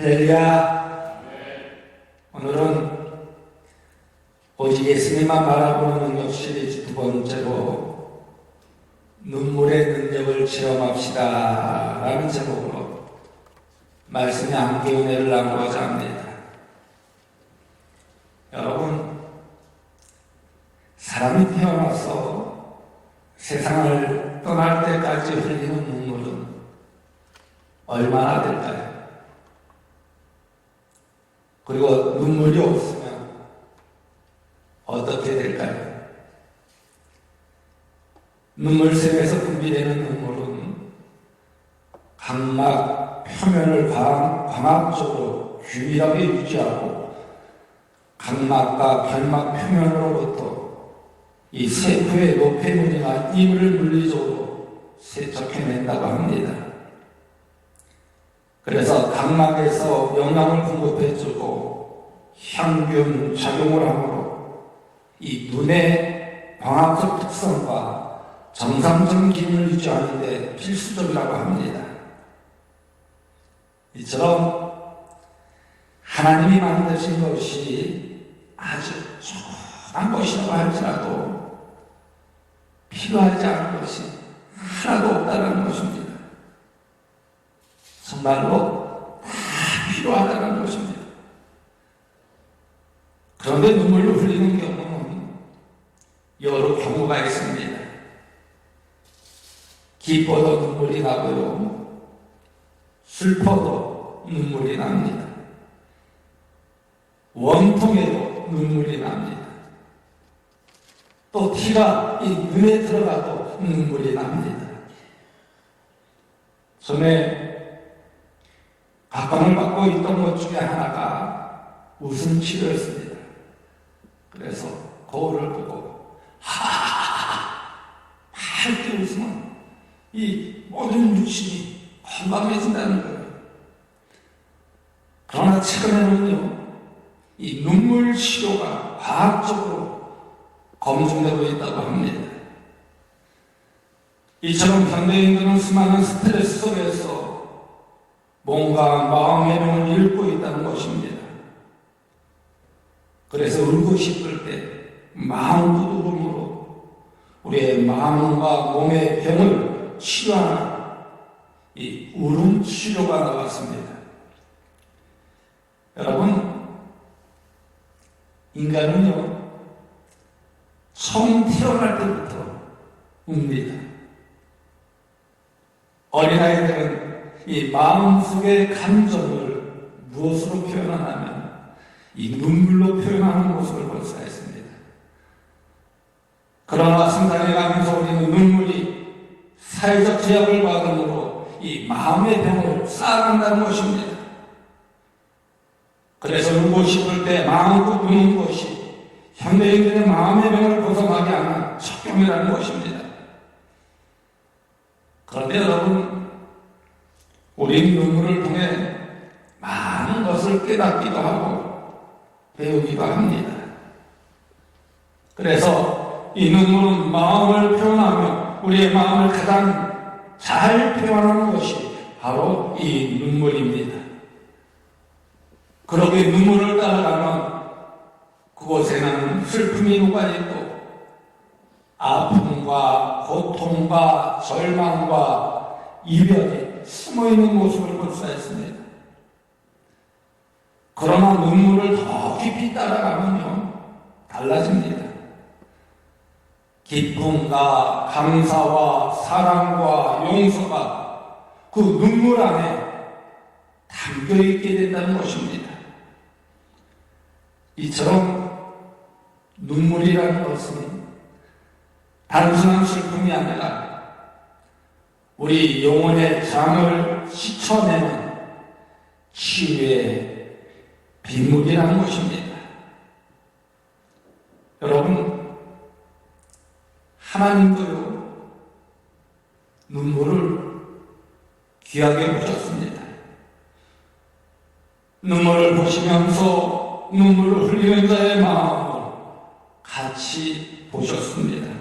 할렐루야. 오늘은 오직 예수님만 바라보는 능력 시리즈 두 번째로 눈물의 능력을 체험합시다 라는 제목으로 말씀의 함께 은혜를 나누고자 합니다. 여러분, 사람이 태어나서 세상을 떠날 때까지 흘리는 눈물은 얼마나 될까요? 그리고 눈물이 없으면 어떻게 될까요? 눈물샘에서 분비되는 눈물은 각막 표면을 광합적으로 균일하게 유지하고 각막과 결막 표면으로부터 이 세포의 노폐물이나 이물을 물리적으로 세척해낸다고 합니다. 그래서 각막에서 영양을 공급해주고 향균 작용을 하므로 이 눈의 광합적 특성과 정상적인 기능을 유지하는 데 필수적이라고 합니다. 이처럼 하나님이 만드신 것이 아주 조그만 것이라고 할지라도 필요하지 않은 것이 하나도 없다는 것입니다. 정말로 다 필요하다는 것입니다. 그런데 눈물을 흘리는 경우는 여러 경우가 있습니다. 기뻐도 눈물이 나고요, 슬퍼도 눈물이 납니다. 원통에도 눈물이 납니다. 또 티가 이 눈에 들어가도 눈물이 납니다. 전에 각광을 받고 있던 것 중에 하나가 웃음 치료였습니다. 그래서 거울을 보고 밝게 웃으면 이 모든 육신이 건강해진다는 거예요. 그러나 최근에는요, 이 눈물 치료가 과학적으로 검증되고 있다고 합니다. 이처럼 현대인들은 수많은 스트레스 속에서 몸과 마음의 병을 잃고 있다는 것입니다. 그래서 울고 싶을 때 마음 부두름으로 우리의 마음과 몸의 병을 치료하는 이 울음 치료가 나왔습니다. 여러분, 인간은요, 처음 태어날 때부터 웁니다. 어린아이들은 이 마음속의 감정을 무엇으로 표현하냐면 이 눈물로 표현하는 모습을 볼 수가 있습니다. 그러나 성장해 가면서 우리는 눈물이 사회적 제약을 받음으로 이 마음의 병을 쌓아간다는 것입니다. 그래서 울고 싶을 때 마음껏 우는 것이 현대인들의 마음의 병을 벗어나게 하는 척경이라는 것입니다. 그런데 여러분, 우리는 눈물을 통해 많은 것을 깨닫기도 하고 배우기도 합니다. 그래서 이 눈물은 마음을 표현하며 우리의 마음을 가장 잘 표현하는 것이 바로 이 눈물입니다. 그렇게 눈물을 따라가면 그곳에는 슬픔이 녹아있고 아픔과 고통과 절망과 이별이 숨어있는 모습을 볼 수가 있습니다. 그러나 눈물을 더 깊이 따라가면요, 달라집니다. 기쁨과 감사와 사랑과 용서가 그 눈물 안에 담겨있게 된다는 것입니다. 이처럼 눈물이라는 것은 단순한 슬픔이 아니라 우리 영혼의 장을 씻어내는 치유의 빗물이라는 것입니다. 여러분, 하나님도요, 눈물을 귀하게 보셨습니다. 눈물을 보시면서 눈물을 흘리는 자의 마음을 같이 보셨습니다.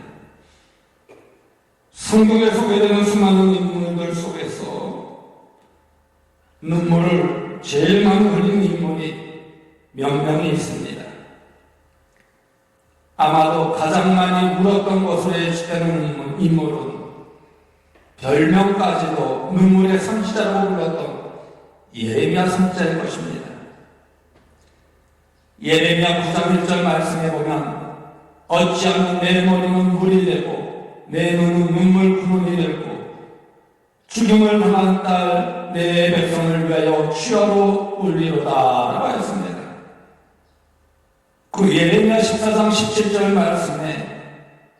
성경에 소개되는 수많은 인물들 속에서 눈물을 제일 많이 명령이 있습니다. 아마도 가장 많이 울었던 것으로 예측되는 인물은 별명까지도 눈물의 선지자라고 불렸던 예레미야 선지자일 것입니다. 예레미야 9장 1절 말씀에 보면 어찌하면 내 머리는 물이 되고 내 눈은 눈물 구름이 되고 죽임을 당한 딸 내 백성을 위하여 취하로 울리로다 라고 하였습니다. 그 예레미야 14장 17절 말씀에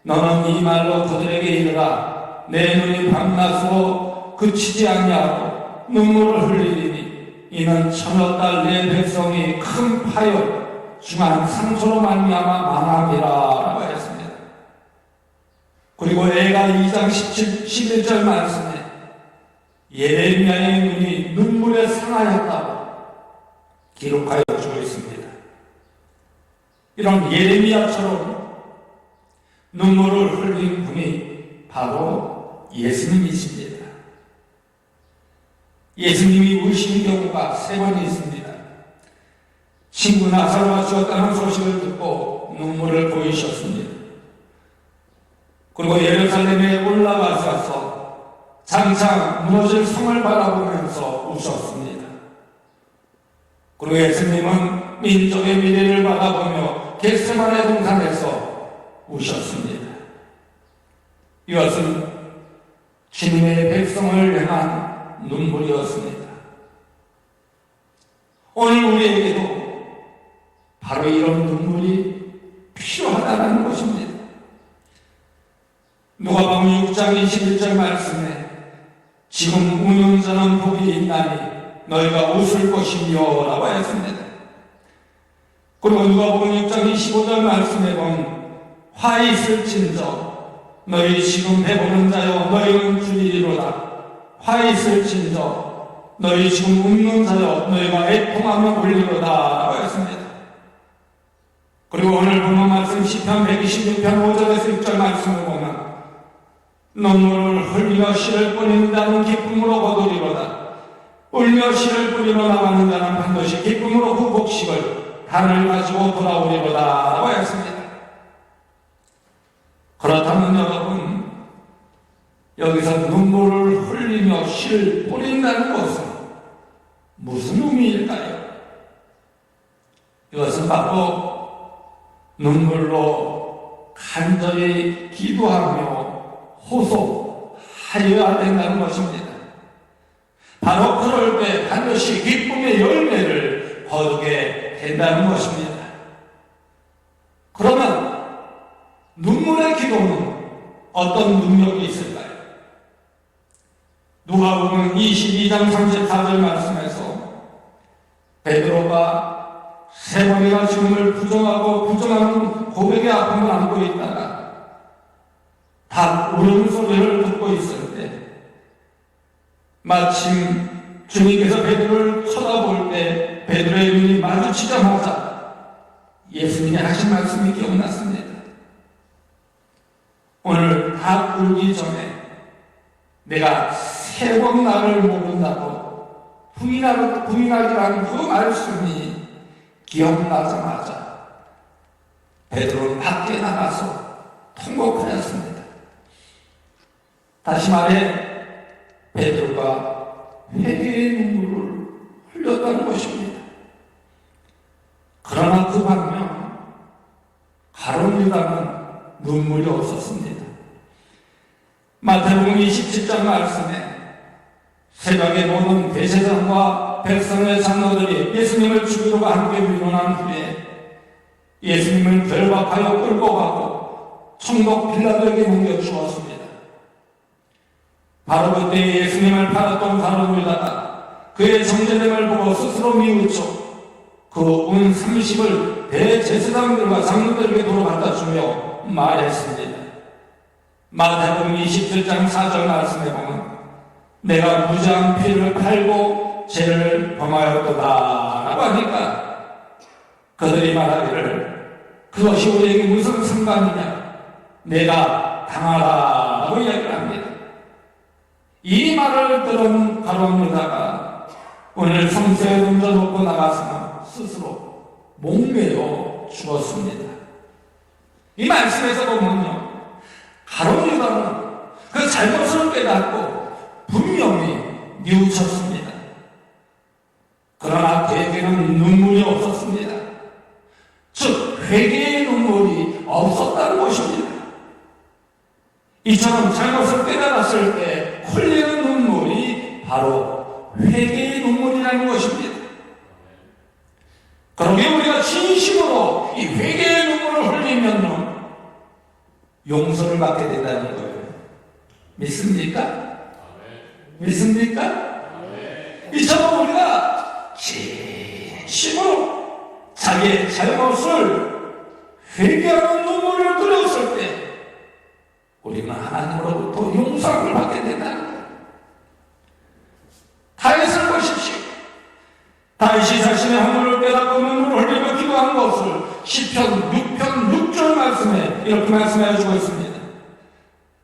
너는 이 말로 그들에게 이르라 내 눈이 밤낮으로 그치지 아니하고 눈물을 흘리리니 이는 천여 달 내 백성이 큰 파열 중한 상처로 말미암아 망함이라 라고 하였습니다. 그리고 애가 2장 11절 말씀에 예레미야의 눈이 눈물에 상하였다고 기록하여 주고 있습니다. 이런 예레미야처럼 눈물을 흘린 분이 바로 예수님이십니다. 예수님이 우신 경우가 3번 있습니다. 친구 나사로가 죽었다는 소식을 듣고 눈물을 보이셨습니다. 그리고 예루살렘에 올라가셔서 장차 무너질 성을 바라보면서 우셨습니다. 그리고 예수님은 민족의 미래를 바라보며 겟세마네 동산에서 우셨습니다. 이것은 주님의 백성을 향한 눈물이었습니다. 오늘 우리에게도 바로 이런 눈물이 필요하다는 것입니다. 누가복음 6장 21절 말씀에 지금 우는 자는 복이 있나니 너희가 웃을 것이며 라고 하였습니다. 그리고 누가복음 6장 25절 말씀에 보면 화 있을진저 너희 지금 배부른 자여 너희는 주리리로다. 화 있을진저 너희 지금 웃는 자여 너희가 애통하며 울리로다 라고 하였습니다. 그리고 오늘 본문 말씀 시편 126편 5절에서 6절 말씀을 보면 눈물을 흘리며 씨를 뿌리는 자는 기쁨으로 거두리로다. 울며 씨를 뿌리러 나가는 자는 반드시 기쁨으로 그 곡식을 단을 가지고 돌아오리로다 라고 하였습니다. 그렇다면 여러분, 여기서 눈물을 흘리며 씨를 뿌린다는 것은 무슨 의미일까요? 이것은 바로 눈물로 간절히 기도하며 호소하여야 된다는 것입니다. 바로 그럴 때 반드시 기쁨의 열매를 거두게 된다는 것입니다. 그러면 눈물의 기도는 어떤 능력이 있을까요? 누가복음 22장 34절 말씀에서 베드로가 3번이나 주님을 부정하는 고백의 아픔을 안고 있다가 다 울음소리를 듣고 있을 때 마침 주님께서 베드로를 쳐다볼 때 베드로의 눈이 마주치자마자 예수님이 하신 말씀이 기억났습니다. 오늘 다 울기 전에 내가 3번 나를 모른다고 부인하기라는 그 말씀이 기억나자마자 베드로는 밖에 나가서 통곡하였습니다. 다시 말해 베드로가 회개의 눈물을 흘렸다는 것입니다. 그러나 그 반면 가룟 유다는 눈물이 없었습니다. 마태복음 27장 말씀에 새벽에 모든 대제사장과 백성의 장로들이 예수님을 죽이려고 함께 의논한 후에 예수님을 결박하여 끌고 가고 총독 빌라도에게 넘겨주었습니다. 바로 그때 예수님을 팔았던 가룟 유다가 그의 정죄됨을 보고 스스로 미우쳐 그 운 30을 대제사장들과 장로들에게 도로 갖다 주며 말했습니다. 마태복음 27장 4절 말씀에 보면 내가 무지한 피를 팔고 죄를 범하였도다 라고 하니까 그들이 말하기를 그것이 우리에게 무슨 상관이냐, 내가 당하라 라고 이야기를 합니다. 이 말을 들은 가룟 유다가 오늘 성소에 던져놓고 나가서는 스스로 목매어 죽었습니다. 이 말씀에서 보면요, 가룟 유다는 그 잘못을 깨닫고 분명히 뉘우쳤습니다. 그러나 그에게는 눈물이 없었습니다. 즉 회개의 눈물이 없었다는 것입니다. 이처럼 잘못을 깨달았을 때 흘리는 눈물이 바로 회개의 눈물이라는 것입니다. 그러게 우리가 진심으로 이 회개의 눈물을 흘리면요, 용서를 받게 된다는 거예요. 믿습니까? 믿습니까? 이처럼 우리가 진심으로 자기의 잘못을 회개하는 눈물을 흘렸을 때 우리는 하나님으로부터 용서를 받게 된다는 거예요. 다윗을 보십시오. 다윗이 자신의 허물을 깨닫고 눈물을 흘리며 기도한 것을 시편 6편 6절 말씀에 이렇게 말씀해 주고 있습니다.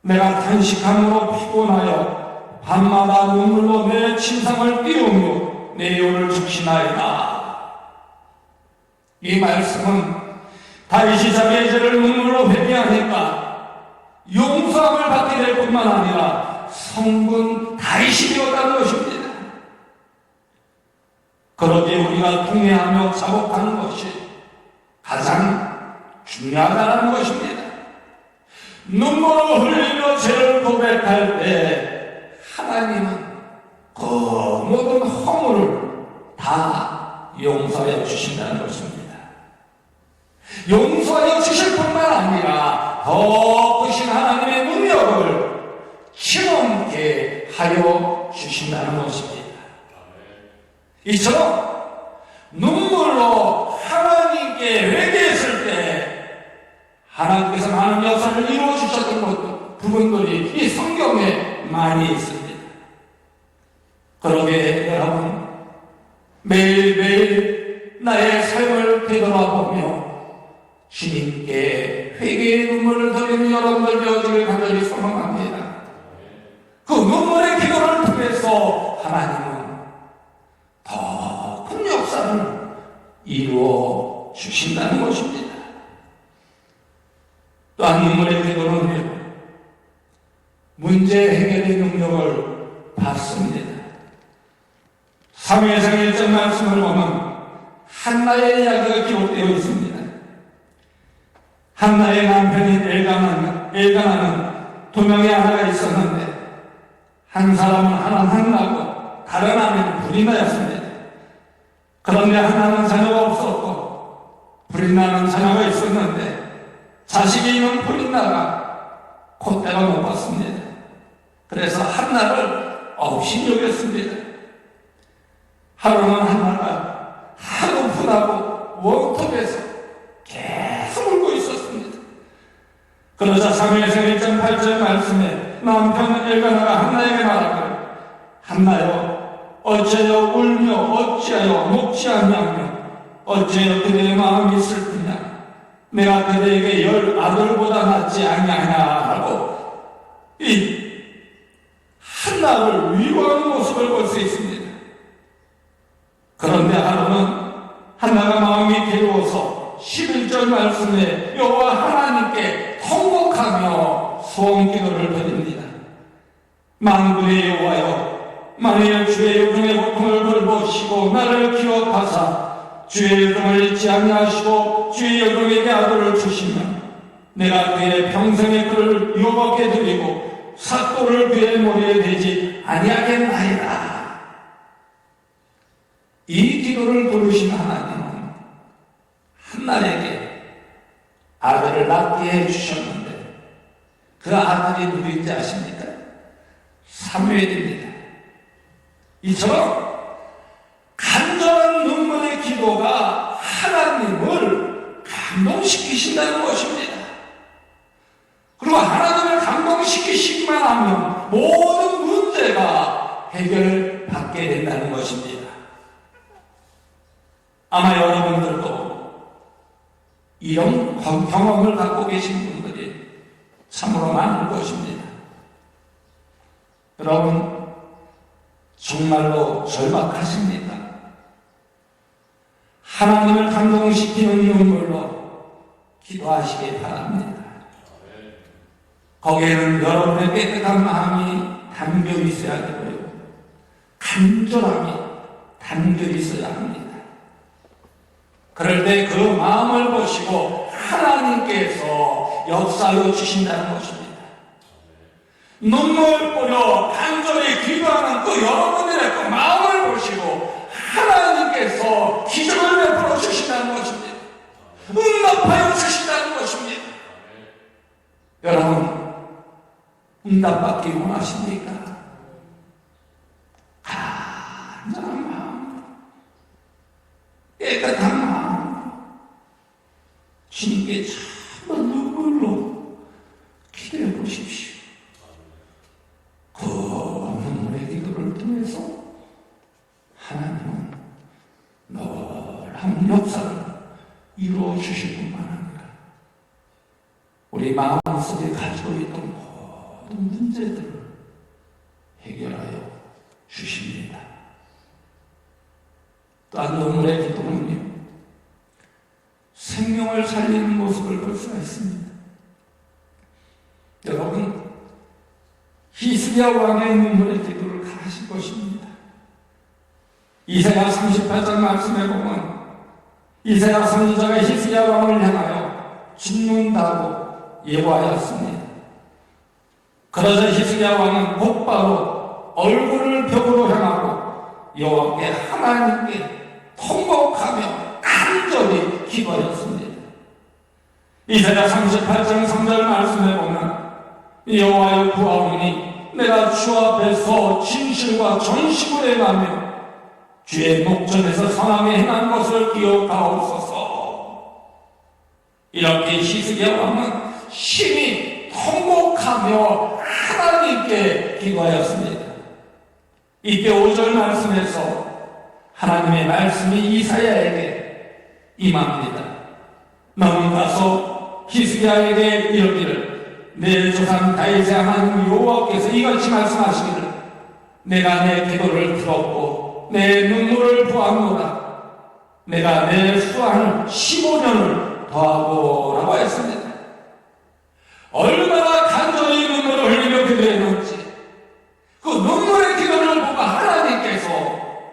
내가 탄식함으로 피곤하여 밤마다 눈물로 내 침상을 띄우며 내 요를 적시나이다. 이 말씀은 다윗이 자기의 죄를 눈물로 회개하니까 용서함을 받게 될 뿐만 아니라 성군 다윗이 되었다는 것입니다. 그러기에 우리가 통회하며 자복하는 것이 가장 중요하다는 것입니다. 눈물을 흘리며 죄를 고백할 때 하나님은 그 모든 허물을 다 용서해 주신다는 것입니다. 용서해 주실 뿐만 아니라 더 크신 하나님의 능력을 체험케 하여 주신다는 것입니다. 이처럼 눈물로 하나님께 회개했을 때 하나님께서 많은 역사를 이루어 주셨던 부분들이 이 성경에 많이 있습니다. 그러게 여러분, 매일매일 나의 삶을 되돌아보며 주님께 회개의 눈물을 흘리는 여러분들 되어지길 간절히 소망합니다. 그 눈물의 기도를 통해서 하나님은 더 큰 역사를 이루어 주신다는 것입니다. 또한 눈물의 기도는 문제 해결의 능력을 받습니다. 사무엘상 1장 말씀을 보면 한나의 이야기가 기록되어 있습니다. 한나의 남편인 엘가나는 두 명의 아내가 있었는데 한 사람은 한나고 다른 아내는 브리나였습니다. 그런데 하나는 자녀가 없었고 브리나는 자녀가 있었는데 자식이 있는 브리나가 콧대가 높았습니다. 그래서 한나를 없이 여겼습니다. 하루는 한나가 하고프다고 원톱에서 계속 울고 있었습니다. 그러자 사무엘상 1장 8절 말씀에 남편 엘가나가 한나에게 말하기를 한나여 어찌하여 울며 어찌하여 녹지 아니하며 어찌하여 그대의 마음이 슬프냐 내가 그대에게 10 아들보다 낫지 아니하냐라고 이 한나를 위로하는 모습을 볼 수 있습니다. 그런데 하루는 한나가 마음이 괴로워서 11절 말씀에 여호와 하나님께 통곡하며 소원기도를 드립니다. 만군의 여호와여 만일 주의 여종의 고통을 돌보시고 나를 기억하사 주의 여종을 잊지 아니하시고 주의 여종에게 아들을 주시면 내가 그의 평생의 그를 유업하게 드리고 삭도를 그의 머리에 대지 아니하겠나이다. 이 기도를 들으신 하나님은 한나에게 아들을 낳게 해주셨는데 그 아들이 누구인지 아십니까? 사무엘입니다. 이처럼 간절한 눈물의 기도가 하나님을 감동시키신다는 것입니다. 그리고 하나님을 감동시키시기만 하면 모든 문제가 해결받게 된다는 것입니다. 아마 여러분들도 이런 경험을 갖고 계신 분들이 참으로 많을 것입니다. 여러분, 정말로 절박하십니까? 하나님을 감동시키는 눈물로 기도하시기 바랍니다. 거기에는 여러분의 깨끗한 마음이 담겨 있어야 되고요. 간절함이 담겨 있어야 합니다. 그럴 때 그 마음을 보시고 하나님께서 역사하여 주신다는 것입니다. 눈물 뿌려 간절히 기도하는 그 여러분들의 그 마음을 보시고 하나님께서 기적을 베풀어 주신다는 것입니다. 응답하여 주신다는 것입니다. 여러분, 응답받기 원하십니까? 간절한 마음, 깨끗한 마음, 주님께 참된 눈물로 기도해 보십시오. 그 눈물의 기도를 통해서 하나님은 놀라운 역사를 이루어 주실 뿐만 아니라 우리 마음속에 가지고 있던 모든 문제들을 해결하여 주십니다. 또한 눈물의 기도는요, 생명을 살리는 모습을 볼 수가 있습니다. 여러분, 히스기야 왕의 눈물의 기도를 다 하실 것입니다. 이사야 38장 말씀에 보면 이사야 선지자가 히스기야 왕을 향하여 죽는다고 예고하였습니다. 그러자 히스기야 왕은 곧바로 얼굴을 벽으로 향하고 여호와께 하나님께 통곡하며 간절히 기도하였습니다. 이사야 38장 3절 말씀에 보면 여호와여 구하오니 내가 주 앞에서 진실과 전심을 행하며 주의 목전에서 선함에 행한 것을 기억하옵소서. 이렇게 히스기야 왕은 심히 통곡하며 하나님께 기도하였습니다. 이때 5절 말씀에서 하나님의 말씀이 이사야에게 임합니다. 너는 가서 히스기야에게 이르기를 내 조상 다윗의 하나님 여호와께서 이같이 말씀하시기를 내가 내 기도를 들었고 내 눈물을 보았노라. 내가 내 수완을 15년을 더하고 라고 했습니다. 얼마나 간절히 눈물을 흘리며 기도했는지 그 눈물의 기도를 보고 하나님께서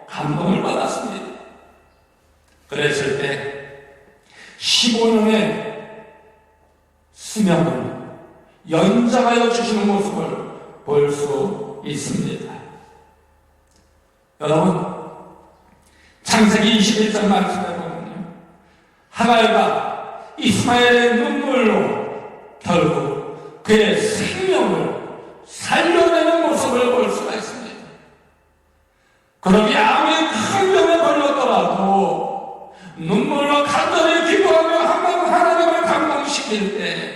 감동을 받았습니다. 그랬을 때 15년의 수명을 연장하여 주시는 모습을 볼 수 있습니다. 여러분, 창세기 21장 말씀에 보면요, 하갈과 이스마엘의 눈물로 결국 그의 생명을 살려내는 모습을 볼 수가 있습니다. 그러기 아무리 큰 병에 걸렸더라도 눈물로 간절히 기도하며 하나님을 감동시킬 때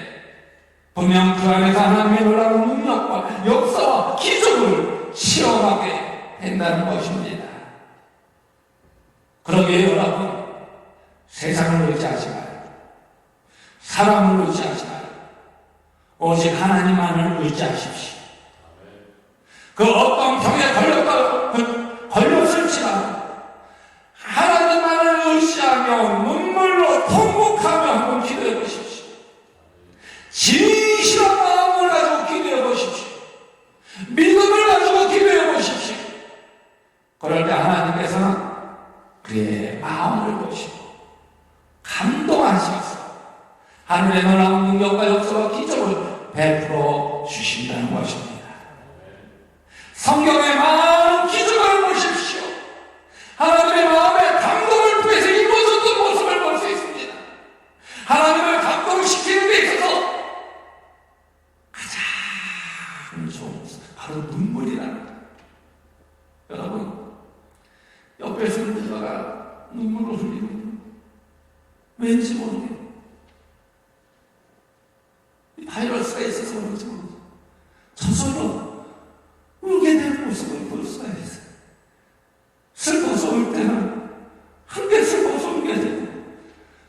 분명 그 안에서 하나님의 놀라운 능력과 역사와 기적을 체험하게 된다는 것입니다. 그러기에 여러분, 세상을 의지하지 말고 사람을 의지하지 말고 오직 하나님만을 의지하십시오. 그 어떤 병에 걸렸을지라도 하나님만을 의지하며 눈물로 통곡하며 한번 기도해 보십시오. 진실한 마음을 가지고 기도해 보십시오. 믿음을 가지고 기도해 보십시오. 그럴 때 하나님께서는 그의 마음을 보시고 감동하셔서 하늘의 놀라운 능력과 역사와 기적을 베풀어 주신다는 것입니다. 성경의 많은 기적을 보십시오. 하나님의 마음에 감동을 통해서 이루어졌던 모습을 볼 수 있습니다. 하나님을 감동시키는 데 있어서 가장 좋은 모습, 바로 눈물이라는 거예요. 여러분, 옆에서 누가가 눈물을 흘리면 왠지 모르게 바이러스가 있어서 그런지 모르겠어요. 저절로 울게 되는 모습을 볼 수가 있어요. 슬퍼서 울 때는 함께 슬퍼서 울게 되고,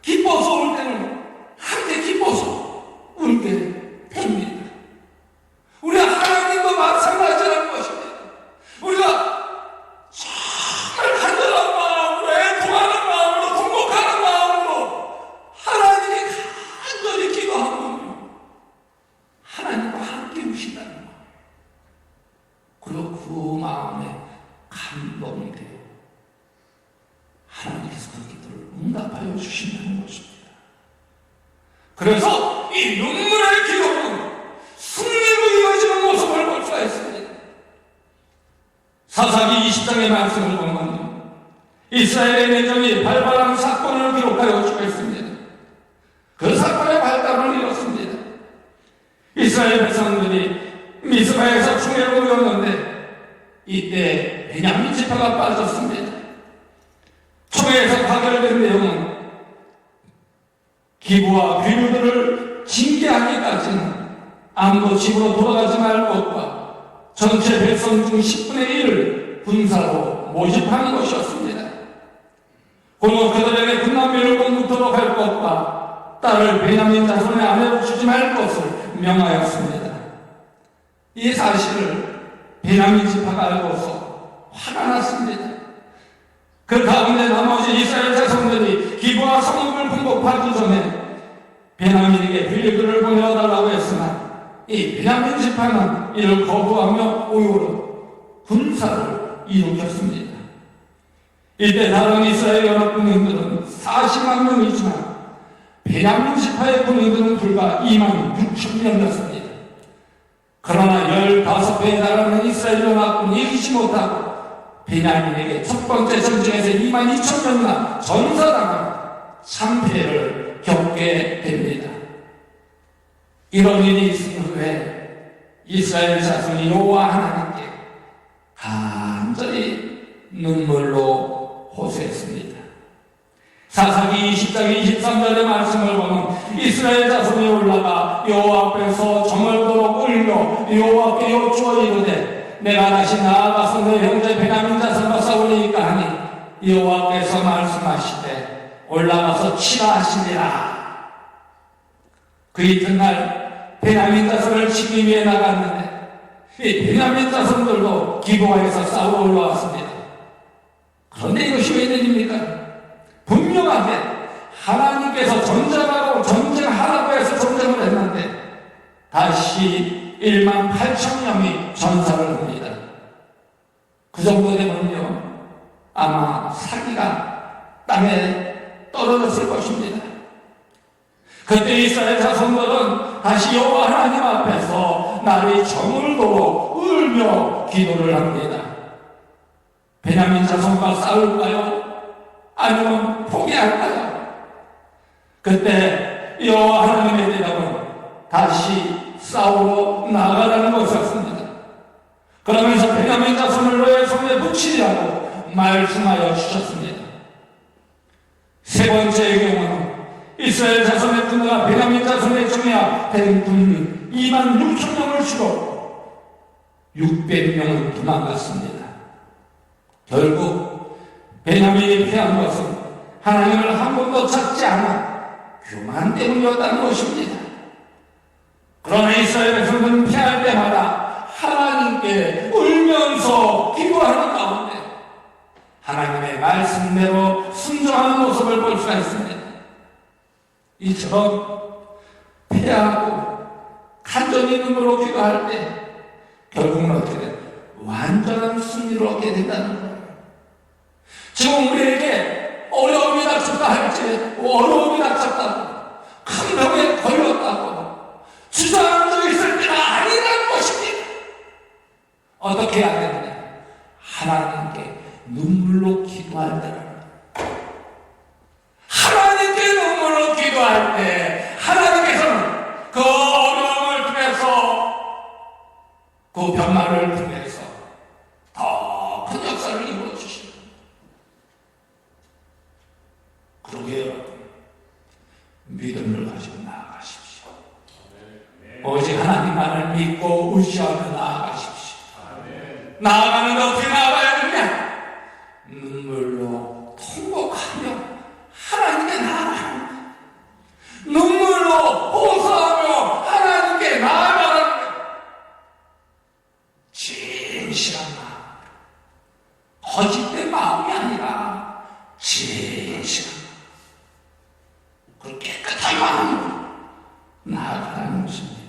기뻐서 울 때는 함께 기뻐서 울게 됩니다. 우리 하나님도 마찬가지라는 것입니다. 우리가 정말 간절한 마음으로 애통하는 마음으로 통곡하는 그리고 그 마음에 감동이 돼요. 하나님께서 그 기도를 응답하여 주신다는 것입니다. 그래서 이 눈물의 기도는 승리로 이어지는 모습을 볼 수가 있습니다. 사사기 20장의 말씀을 보면 이스라엘의 내정이 발발한 사건을 기록하여 주고 있습니다. 그 사건의 발단을 이뤘습니다. 이스라엘 백성들이 미스바에서 총회를 모였는데 이때 베냐민 지파가 빠졌습니다. 총회에서 가결된 내용은 기부와 귀류들을 징계하기까지는 아무도 집으로 돌아가지 말 것과 전체 백성 중 10분의 1을 군사로 모집하는 것이었습니다. 그리고 그들에게 군남비를 꼭 묻도록 할 것과 딸을 베냐민 자손의 아내로 주지 말 것을 명하였습니다. 이 사실을 베냐민 지파가 알고서 화가 났습니다. 그 가운데 나머지 이스라엘 자손들이 기부와 성읍을 공급하기 전에 베냐민에게 빌리그를 보내달라고 했으나 이 베냐민 지파는 이를 거부하며 오히려 군사를 일으켰습니다. 이때 다른 이스라엘 연합 군인들은 40만 명이지만 베냐민 지파의 군인들은 불과 2만 6천 명이었습니다. 그러나 15배에 달하는 이스라엘 연합군이 이기지 못하고 베냐민에게 첫 번째 전쟁에서 2만 2천 명이나 전사당한 참패를 겪게 됩니다. 이런 일이 있은 후에 이스라엘 자손이 여호와 하나님께 간절히 눈물로 호소했습니다. 사사기 20장 23절의 말씀을 보면 이스라엘 자손이 올라가 여호와 앞에서 저물도록 울며 여호와께 여쭈어 이르되 내가 다시 나아가서 내 형제 베냐민 자손과 싸우리이까 하니 여호와께서 말씀하시되 올라가서 치라 하시니라. 그 이튿날 베냐민 자손을 치기 위해 나갔는데 이 베냐민 자손들도 기브아에서 싸우러 올라왔습니다. 그런데 이것이 왜 일입니까? 분명하게 하나님께서 전쟁하라고 해서 전쟁을 했는데 다시 1만 8천 명이 전사를 합니다. 그 정도 되면요 아마 사기가 땅에 떨어졌을 것입니다. 그때 이스라엘 자손들은 다시 여호와 하나님 앞에서 날이 저물도록 울며 기도를 합니다. 베냐민 자손과 싸울까요? 아니면 포기할까요? 그때 여호와 하나님의 대답은 다시 싸우러 나가라는 것이었습니다. 그러면서 베냐민 자손을 너의 손에 붙이라고 말씀하여 주셨습니다. 세 번째의 경우는 이스라엘 자손의 군대가 베냐민 자손의 중에 된 군인 2만 6천 명을 죽였고 600명은 도망갔습니다. 결국 베냐민이 패한 것은 하나님을 한 번도 찾지 않은 교만 때문이었다는 것입니다. 그러나 이스라엘 백성들은 패할 때마다 하나님께 울면서 기도하는 가운데 하나님의 말씀대로 순종하는 모습을 볼 수가 있습니다. 이처럼 패하고 간절히 눈으로 기도할 때 결국은 어떻게 돼요? 완전한 승리를 얻게 된다는 거예요. 지금 우리에게 어려움이 닥쳤다 할지 어려움이 닥쳤다고 큰 병에 걸렸다고 주저앉아 있을 때가 아니라는 것입니다. 어떻게 해야 되느냐? 하나님께 눈물로 기도할 때는 하나님께 눈물로 기도할 때 하나님께서는 그 어려움을 통해서 그 변화를 통해서 더 큰 역사를 이루어주십니다. 그러게 여러분 믿음을 가지고 나아가십시오. 오직 하나님만을 믿고 의지하며 나아가십시오. 나아가는 데 어떻게 나아가야 되느냐? 눈물로 통곡하며 하나님께 나아가는 거예요. 눈물로 호소하며 하나님께 나아가는 거예요. 진실한 마음, 거짓된 마음이 아니라 진실한 마음, 그 깨끗한 마음으로 나아가는 것입니다.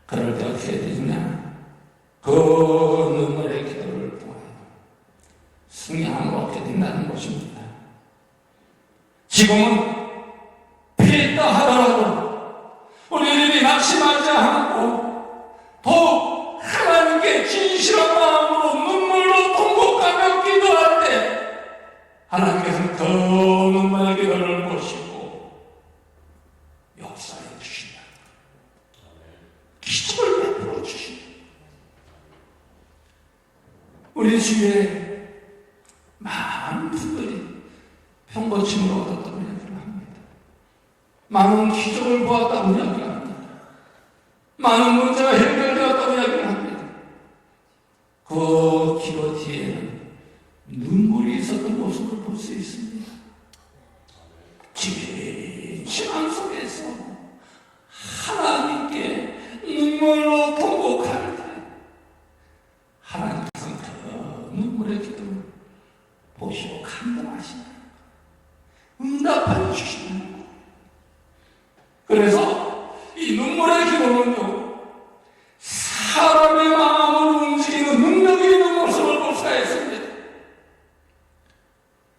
그럴 때 어떻게 해야 되느냐? 그 눈물의 기도를 통하여 승리함을 얻게 된다는 것입니다. 지금은 피했다 하더라도 우리들이 낙심하지 않고 더욱 하나님께 진실한 마음으로 눈물로 통곡하며 기도할 때 하나님께서는 그 눈물의 기도를 보시고 역사해 주신다. 기적을 베풀어 주신다. 우리 주위에 많은 분들이 병고침을 얻었다고 이야기를 합니다. 많은 기적을 보았다고 이야기를 합니다. 많은 문제가 해결되었다고 이야기를 합니다. 그 기도 뒤에는 눈물이 있었던 모습을 볼 수 있습니다. 진실한 속에서 하나님께 눈물로 통곡할 때 하나님께서는 그 눈물의 기도를 보시고 감동하시는 응답하여 주시는 거예요. 그래서 이 눈물의 기도는요, 사람의 마음을 움직이는 능력이 있는 모습을 볼 수가 있습니다.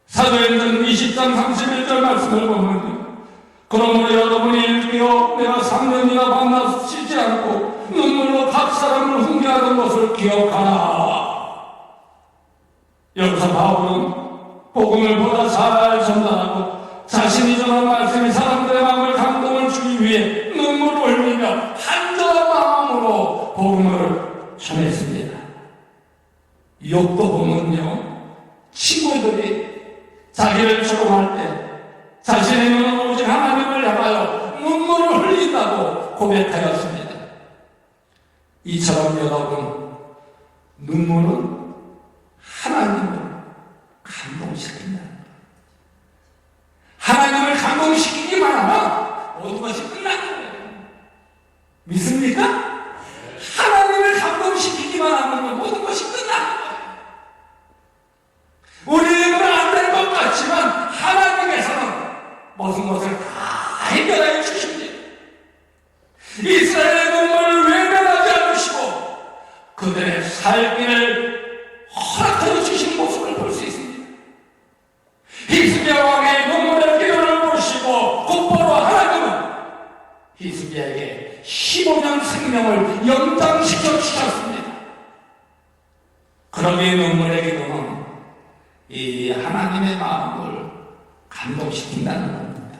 사도행전 20장 31절 말씀을 보면요, 그러므로 여러분이 일주여 내가 3년이나 만나시지 않고 눈물로 각 사람을 훈계하는 것을 기억하라. 여기서 바울은 복음을 보다 잘 전달하고 자신이 전한 말씀이 사람들의 마음을 감동을 주기 위해 눈물을 흘리며 간절한 마음으로 복음을 전했습니다. 욕도 보면요, 친구들이 자기를 조롱할 때 자신의 눈은 오직 하나님을 향하여 눈물을 흘린다고 고백하였습니다. 이처럼 여러분, 눈물은 하나님을 감동시킨다. 하나님을 감동시키기만 하면 모든 것이 끝나는 거예요. 믿습니까? 하나님을 감동시키기만 하면 모든 것이 끝나는 거예요. 우리는 안 될 것 같지만 하나님께서는 모든 것을 다 해결해 주십니다. 이스라엘의 눈물을 외면하지 않으시고 그들의 살기를 허락하여 주신 모습을 볼 수 있습니다. 히스기야 왕의 눈물의 기도를 보시고 곧바로 하나님은 히스기야에게 15년 생명을 연장시켜 주셨습니다. 그러기에 눈물의 기도는 이 하나님의 마음을 감동시킨다는 겁니다.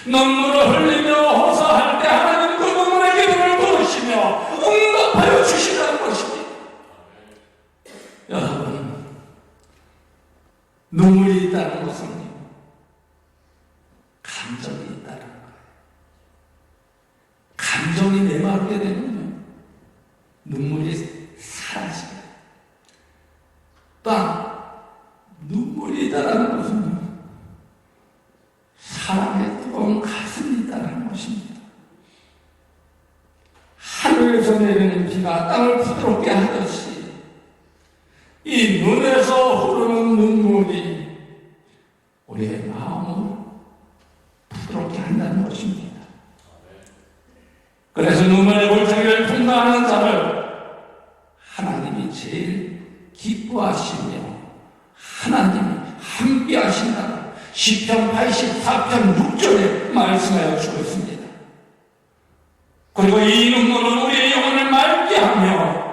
눈물을 흘리며 호소할 때 하나님 그 눈물의 기도를 들으시며 응답하여 주신다는 것입니다. 여러분, 눈물이 있다는 것은 감정이 있다는 거예요. 감정이 메마르게 되면요, 눈물이 사라져요. 또한 눈물이 있다는 것은 사람의 뜨거운 가슴이 있다는 것입니다. 하늘에서 내리는 비가 땅을 부드럽게 하듯이 이 눈에서 흐르는 눈물이 우리의 마음을 부드럽게 한다는 것입니다. 그래서 눈물의 골짜기를 통과하는 자를 하나님이 제일 기뻐하시며 하나님이 함께 하신다고 시편 84편 6절에 말씀하여 주고 있습니다. 그리고 이 눈물은 우리의 영혼을 맑게 하며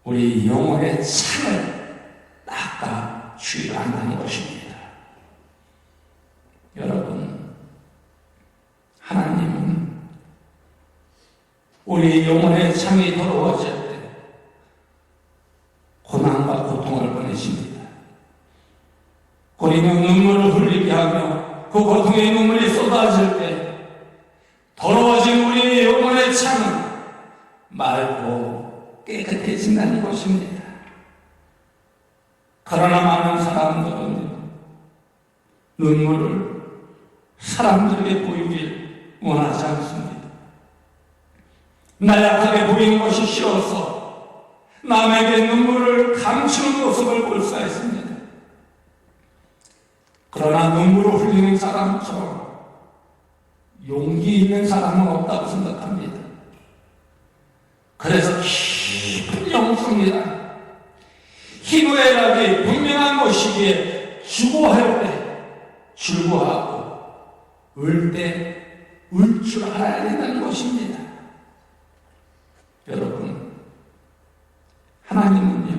우리 영혼의 창을 닦아 주려 한다는 것입니다. 여러분, 하나님은 우리 영혼의 창이 더러워질 때 고난과 고통을 보내십니다. 우리는 눈물을 흘리게 하며 그 고통의 눈물이 쏟아질 때 더러워진 우리의 영혼의 창은 맑고 깨끗해진다는 것입니다. 그러나 많은 사람들은 눈물을 사람들에게 보이길 원하지 않습니다. 나약하게 보이는 것이 싫어서 남에게 눈물을 감추는 모습을 볼 수가 있습니다. 그러나 눈물을 흘리는 사람처럼 용기 있는 사람은 없다고 생각합니다. 그래서 깊은 영성이다. 희노애락이 분명한 것이기에 주고할 때 주고하고 울 때 울 줄 알아야 된다는 것입니다. 여러분, 하나님은요,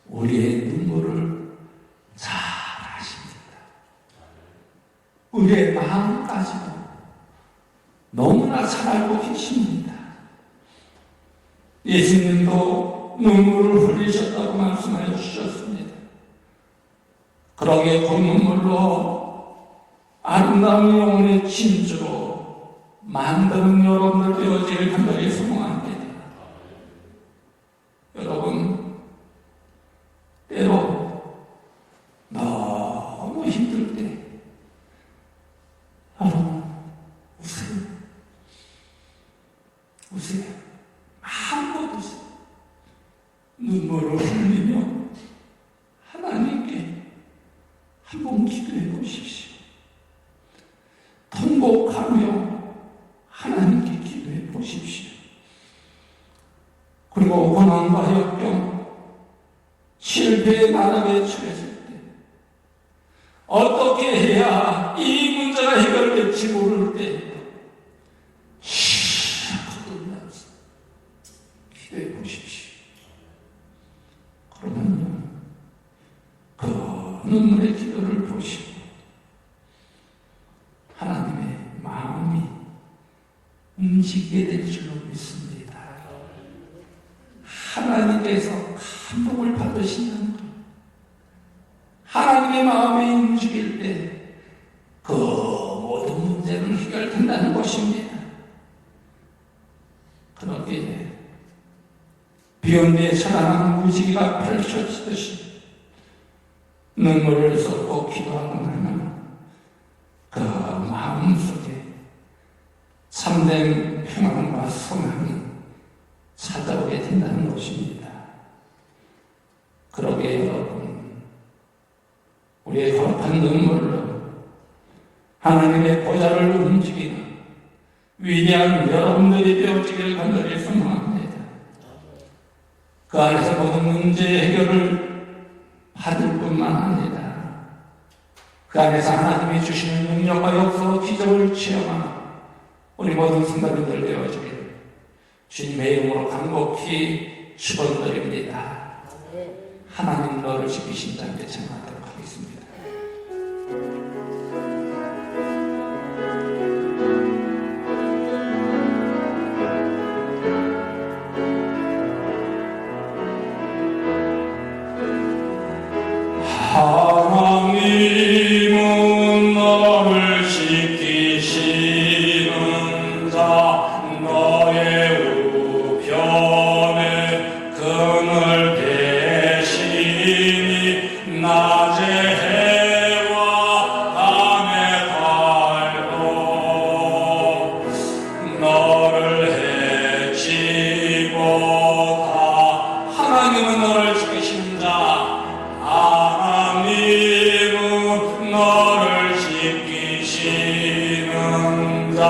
우리의 눈물을 잘 아십니다. 우리의 마음까지도 너무나 잘 알고 계십니다. 예수님도 눈물을 흘리셨다고 말씀하여 주셨습니다. 그러기에 그 눈물로 아름다운 영혼의 진주로 만드는 여러분들 되어지길 간절히 소망합니다. 여러분, 때로 너무 힘들 때 여러분 우세요. 우세요. 마음껏 우세요. 눈물을 흘리며 하나님께 한번 기도해 보십시오. 통곡하며 하나님께 기도해 보십시오. 그리고 고난과 역경, 실패의 나락에 처했을 때 어떻게 해야 이 문제가 해결될지 모를 때 거듭나서 기도해 보십시오. 그러면요, 그 눈물의 기도를 보시고 하나님의 마음이 움직이게 될 줄로 믿습니다. 하나님께서 감동을 받으시는 것, 하나님의 마음이 움직일 때 그 모든 문제는 해결된다는 것입니다. 그렇게 비온 뒤에 찬란한 무지개가 펼쳐지듯이 눈물을 쏟고 기도하는 하나님, 그 마음속에 참된 평안과 소망이 찾아오게 된다는 것입니다. 그러게 여러분, 우리의 거룩한 눈물로 하나님의 보좌를 움직이는 위대한 여러분들이 되어지기를 간절히 소망합니다. 그 안에서 모든 문제 해결을 받을 뿐만 아니라 그 안에서 하나님이 주시는 능력과 역사와 기적을 체험하는 우리 모든 성도님들 되어지기를 주님의 이름으로 간곡히 축원드립니다. 하나님 너를 지키신 자께 찬양하도록 하겠습니다. 하나님은 너를 지키시는 자, 너의 우편에 그늘 대시니 낮에 해와 밤에 달도 너를 해치고 다. 하나님은 너를 지키시는 자, 하나님은 너를 지키시는 자,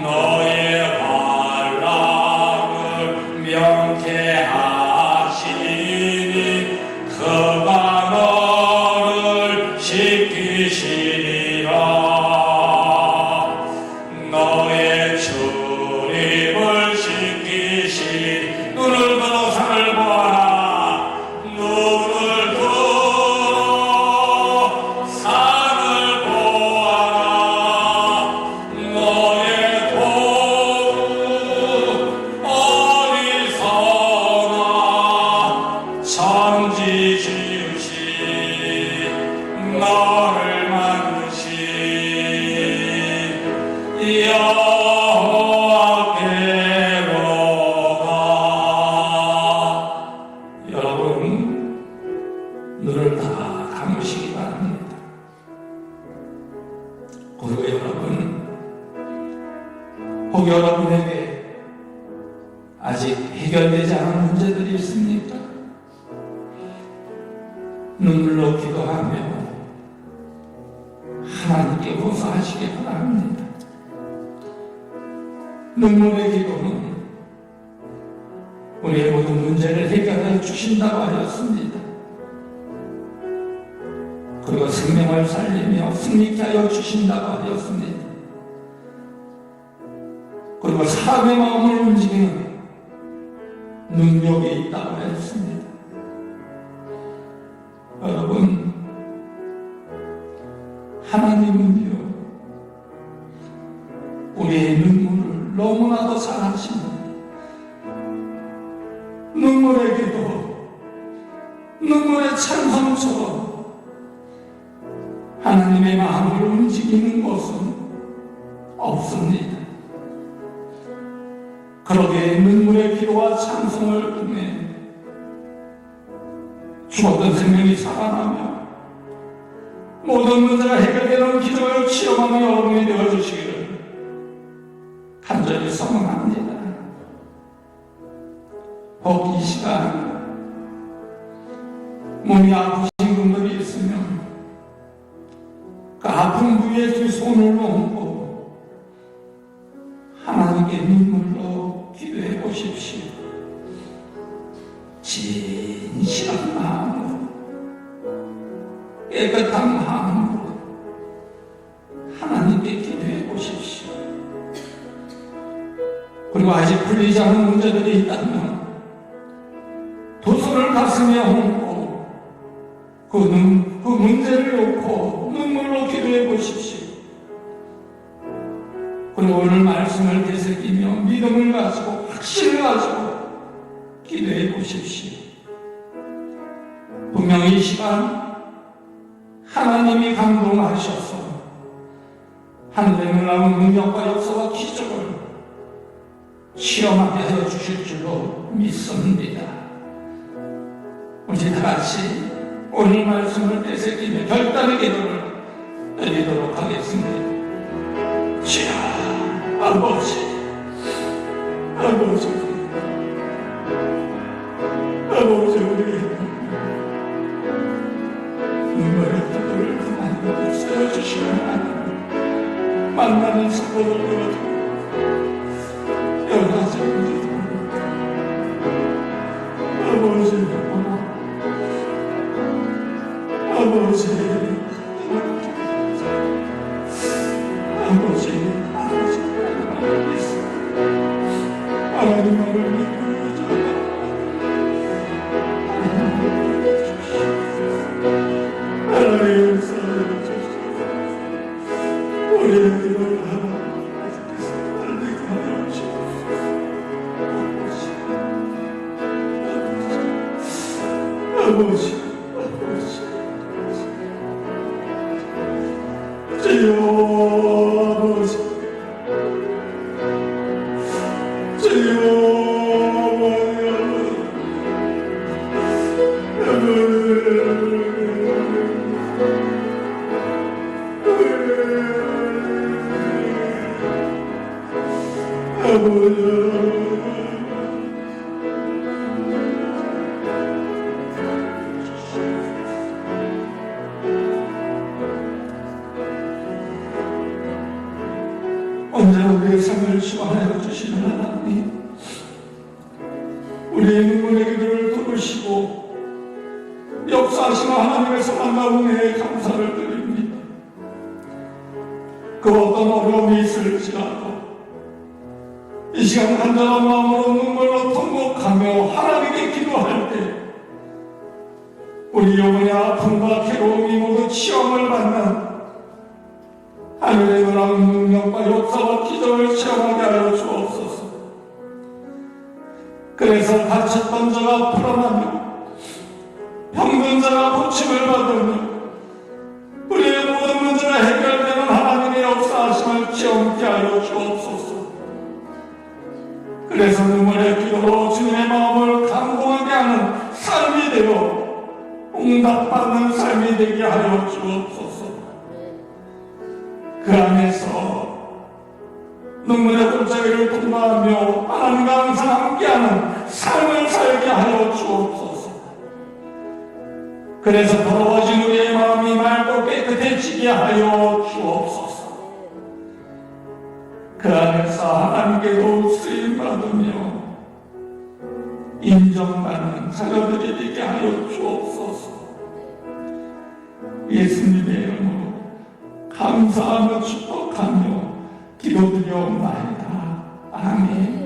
너의 반란을 명케하시니 그가 너를 지키시리라. 너의 출입을 지키시. 눈을 들어 산을 보아라. 눈을 들어 산을 보아라. 너의 도구 어디서나 천지 지으신 너를 만드신 여호와께로 가. 여러분, 눈을 다 감으시기 바랍니다. 그리고 여러분, 혹 여러분에게 아직 해결되지 않은 문제들이 있습니까? 눈물로 기도하며 하나님께 호소하시기 바랍니다. 눈물의 기도는 우리의 모든 문제를 해결해 주신다고 하였습니다. 그리고 생명을 살리며 승리케 하여 주신다고 하였습니다. 그리고 사람의 마음을 움직이는 능력이 있다고 했습니다. 여러분, 하나님은요, 우리의 눈물을 너무나도 사랑하십니다. 눈물의 기도, 눈물의 찬송처럼 하나님의 마음을 움직이는 것은 없습니다. 그러기에 눈물의 기도와 찬송을 통해 죽었던 생명이 살아나며 모든 문제가 해결되는 기도를 체험하는 여러분이 되어주시기를 간절히 소망합니다. 혹 이 시간 몸이 아프신 분들이 있으면 그 아픈 부위에 두 손을 얹고 하나님께 눈물로 기도해 보십시오. 진실한 마음으로, 깨끗한 마음으로 하나님께 기도해 보십시오. 그리고 아직 풀리지 않은 문제들이 있다면 두 손을 가슴에 얹고 그 문제를 놓고 눈물로 기도해 보십시오. 그리고 오늘 말씀을 되새기며 믿음을 가지고 확신을 가지고 기도해 보십시오. 분명히 이 시간 하나님이 감동하셔서 하늘의 놀라운 능력과 역사와 기적을 시험하게 하여 주실 줄로 믿습니다. 우리 다 같이 오늘 말씀을 되새기며 결단의 기도를 드리도록 하겠습니다. 주여, 아버지, 아버지, 아버지, 우리 눈물의 기도를 하나님 세워주시면 하나님 만나는 사고를 이루어주고 여러 가지 문제들 아버지, 아버지, 아버지, 하나님을 믿으며 하나님 살려주시고 우리의 기도를 하나님께서 살리게 하여 주시옵소서. 아버지, 주여, 아버지, 주여, 언제 우리의 삶을 시원하여 주시는 하나님, 우리의 눈물의 기도를 들으시고 역사하시는 하나님의 사랑과 은혜에 감사를 드립니다. 그 어떤 어려움이 있을지라도 이 시간 간절한 마음으로 눈물로 통곡하며 하나님께 기도할 때 우리 영혼의 아픔과 괴로움이 모두 치험을 받는 하늘의 놀라운 능력과 역사와 기적을 체험하게 하여 주옵소서. 그래서 다쳤던 자가 풀어나며 병든 자가 고침을 받으며 우리의 모든 문제가 해결되는 하나님의 역사하심을 체험케 하여 주옵소서. 그래서 눈물의 기도로 주님의 마음을 감동하게 하는 삶이 되어 응답받는 삶이 되게 하여 주옵소서. 그 안에서 눈물의 골짜기를 통과하며 하나님과 항상 함께하는 삶을 살게 하여 주옵소서. 그래서 더러워진 우리의 마음이 맑고 깨끗해지게 하여 주옵소서. 그 안에서 하나님께도 쓰임받으며 인정받는 자녀들이 되게 하여 주옵소서. 예수님의 이름으로 감사하며 축복하며 기도드려옵나이다. 아멘.